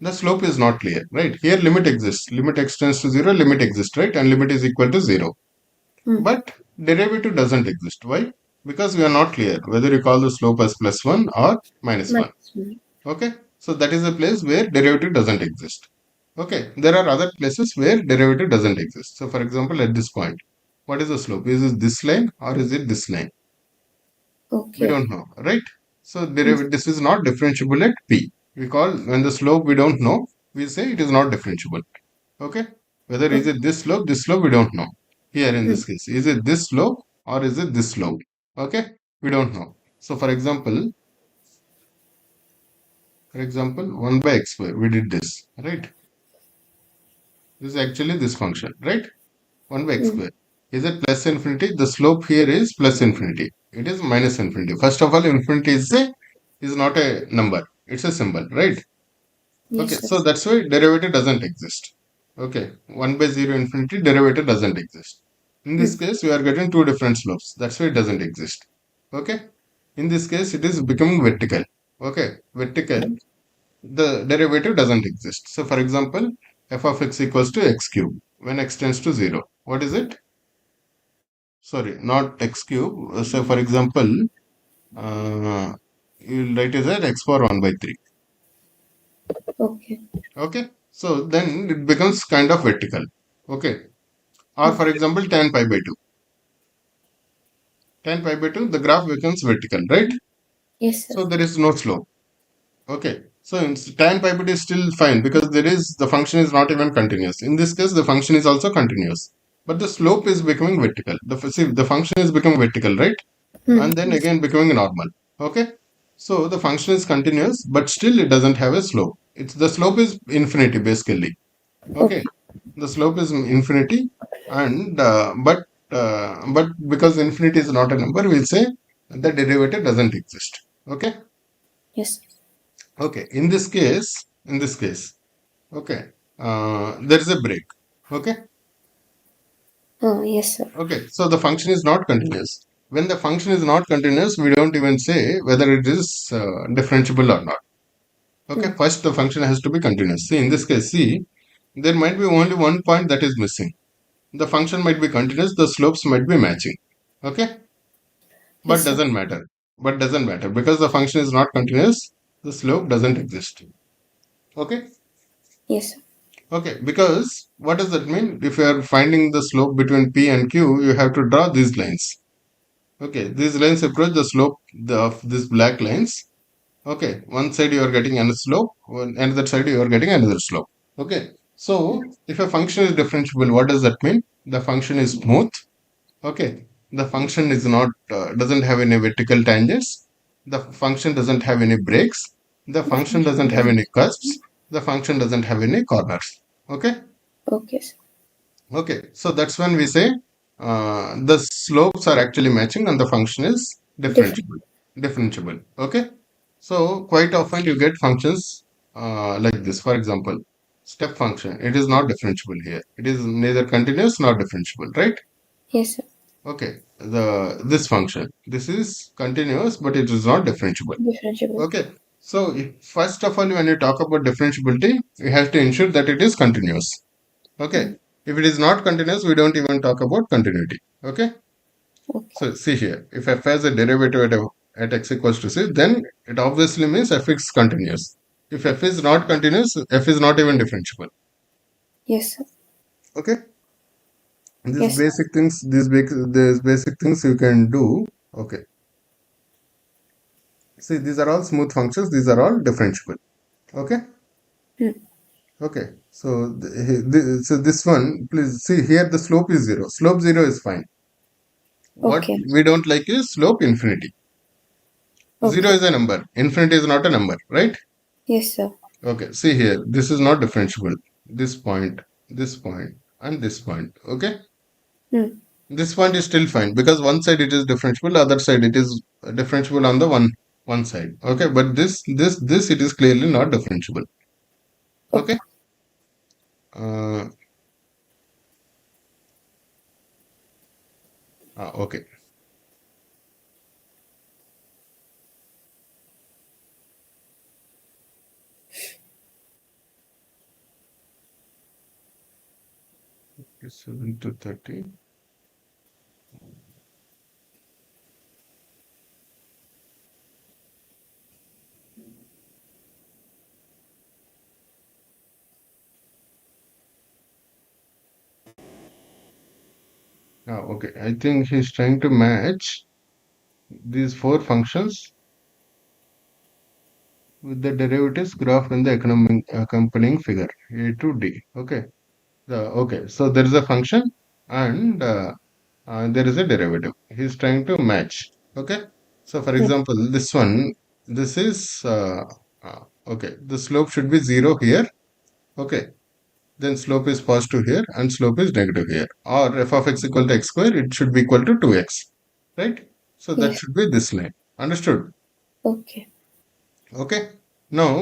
the slope is not clear, right? Here limit exists, limit x tends to 0, limit exists, right? And limit is equal to 0, Hmm. but derivative doesn't exist. Why? Because we are not clear whether you call the slope as plus 1 or minus 1. Minus one. Okay, so that is a place where derivative doesn't exist. Okay, there are other places where derivative doesn't exist. So for example, at this point, what is the slope? Is it this line or is it this line? We Okay. don't know, right? So Yes. this is not differentiable at p. We call when the slope we don't know, we say it is not differentiable. Okay, whether is Okay. it this slope we don't know. Here in Hmm. this case, is it this slope or is it this slope? Okay, we don't know. So for example 1 by x square, we did this, right? This is actually this function, right? 1 by x Hmm. square. Is it plus infinity? The slope here is plus infinity. It is minus infinity. First of all, infinity is not a number. It's a symbol, right? Okay, Yes, sir. so that's why derivative doesn't exist. Okay, 1 by 0 infinity derivative doesn't exist. In Hmm. this case, we are getting two different slopes. That's why it doesn't exist. Okay, in this case, it is becoming vertical. Okay, vertical, the derivative doesn't exist. So, for example, f of x equals to x cube when x tends to 0. What is it? Sorry, not x cube. So, for example, uh, you'll write it as x power 1 by 3. Okay. Okay, so then it becomes kind of vertical. Okay, or Hmm. for example, tan pi by 2. Tan pi by 2, the graph becomes vertical, right? Yes, sir. So there is no slope. Okay, so tan pi by 2 is still fine because the function is not even continuous. In this case, the function is also continuous, but the slope is becoming vertical. The function is becoming vertical, right? Hmm. And then Yes. again becoming normal. Okay, so the function is continuous, but still it doesn't have a slope. It's the slope is infinity basically. Okay, Okay. the slope is infinity, and but because infinity is not a number, we'll say the derivative doesn't exist. Okay, Yes. okay. In this case, okay, there is a break. Okay, Oh, yes, sir. okay. So the function is not continuous. When the function is not continuous, we don't even say whether it is differentiable or not. Hmm. Okay, first the function has to be continuous. See, in this case, see, there might be only one point that is missing. The function might be continuous, the slopes might be matching. Okay, but Yes, sir. doesn't matter. But doesn't matter because the function is not continuous, the slope doesn't exist. Okay, Yes, sir. okay, because what does that mean? If you are finding the slope between P and Q, you have to draw these lines. Okay, these lines approach the slope of these black lines. Okay, one side you are getting another slope, another side you are getting another slope. Okay, So if a function is differentiable, what does that mean? The function is smooth. Okay. The function is not doesn't have any vertical tangents. The function doesn't have any breaks. The The function function doesn't have doesn't. any cusps. The function doesn't have any corners. Okay. Okay, sir. Okay. So that's when we say the slopes are actually matching and the function is Different. differentiable. Differentiable. Okay. So quite often you get functions like this. For example, step function. It is not differentiable here. It is neither continuous nor differentiable, right? Yes, sir. Okay, this function. This is continuous, but it is not differentiable. Differentiable. Okay, so first of all, when you talk about differentiability, we have to ensure that it is continuous. Okay, Mm. if it is not continuous, we don't even talk about continuity. Okay, Okay. so see here, if f has a derivative at x equals to c, then it obviously means f is continuous. If f is not continuous, f is not even differentiable. Yes, sir. Okay, these Yes. basic things, these basic things you can do. Okay. See, these are all smooth functions. These are all differentiable. Okay. Mm. Okay. So, so this one, please see here, the slope is zero. Slope zero is fine. What Okay. we don't like is slope infinity. Zero Okay. is a number. Infinity is not a number, right? Yes, sir. Okay. See here, this is not differentiable. This point, and this point. Okay. Mm. This point is still fine because one side it is differentiable, other side it is differentiable on the one side. Okay. But this it is clearly not differentiable. Okay. Okay. Uh, okay. Okay, 7 to 30. Okay. I think he's trying to match these four functions with the derivatives graphed in the accompanying figure A to D. Okay. Okay. So there is a function and there is a derivative. He's trying to match. Okay. So for Mm. example, this one, this is okay. The slope should be zero here. Okay. Then slope is positive here and slope is negative here. Or f of x equal to x square, it should be equal to 2x, right? So that Yes. should be this line. Understood? Okay. Okay. Now,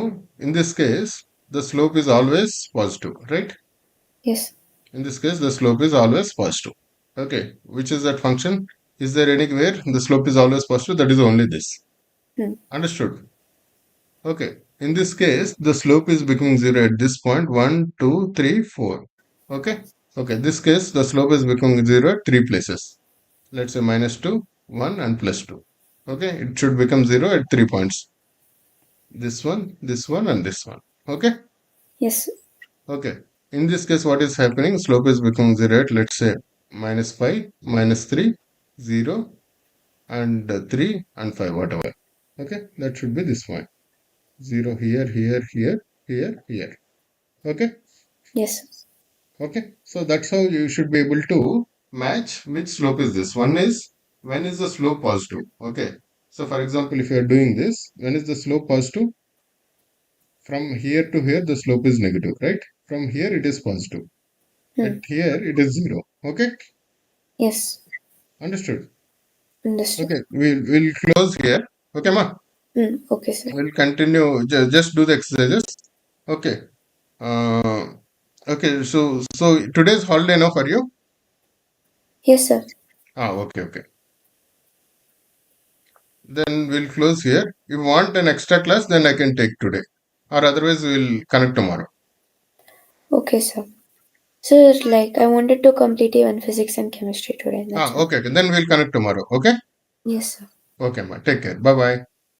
in this case, the slope is always positive, right? Yes. In this case, the slope is always positive. Okay. Which is that function? Is there anywhere the slope is always positive? That is only this. Mm. Understood? Okay. In this case, the slope is becoming zero at this point. 1, 2, 3, 4. Okay. Okay. This case, the slope is becoming zero at three places. Let's say minus 2, 1, and plus 2. Okay. It should become zero at 3 points. This one, and this one. Okay. Yes. Okay. In this case, what is happening? Slope is becoming zero at, let's say, minus 5, minus 3, 0, and 3, and 5, whatever. Okay. That should be this one. 0 here, here, here, here, here. Okay. Yes. Okay, so that's how you should be able to match which slope is this. One is when is the slope positive? Okay, so for example, if you are doing this, when is the slope positive? From here to here, the slope is negative, right? From here, it is positive. At Mm. here, it is zero. Okay, Yes. understood. Understood. Okay, we'll close here. Okay, ma. Mm. Okay, sir. We'll continue. Just do the exercises. Okay. Uh, okay. So today's holiday now for you. Yes, sir. Okay, okay. Then we'll close here. If you want an extra class, then I can take today. Or otherwise, we'll connect tomorrow. Okay, sir. So, like, I wanted to complete even physics and chemistry today. That's all. Okay, okay. Then we'll connect tomorrow. Okay? Yes, sir. Okay, ma. Take care. Bye bye.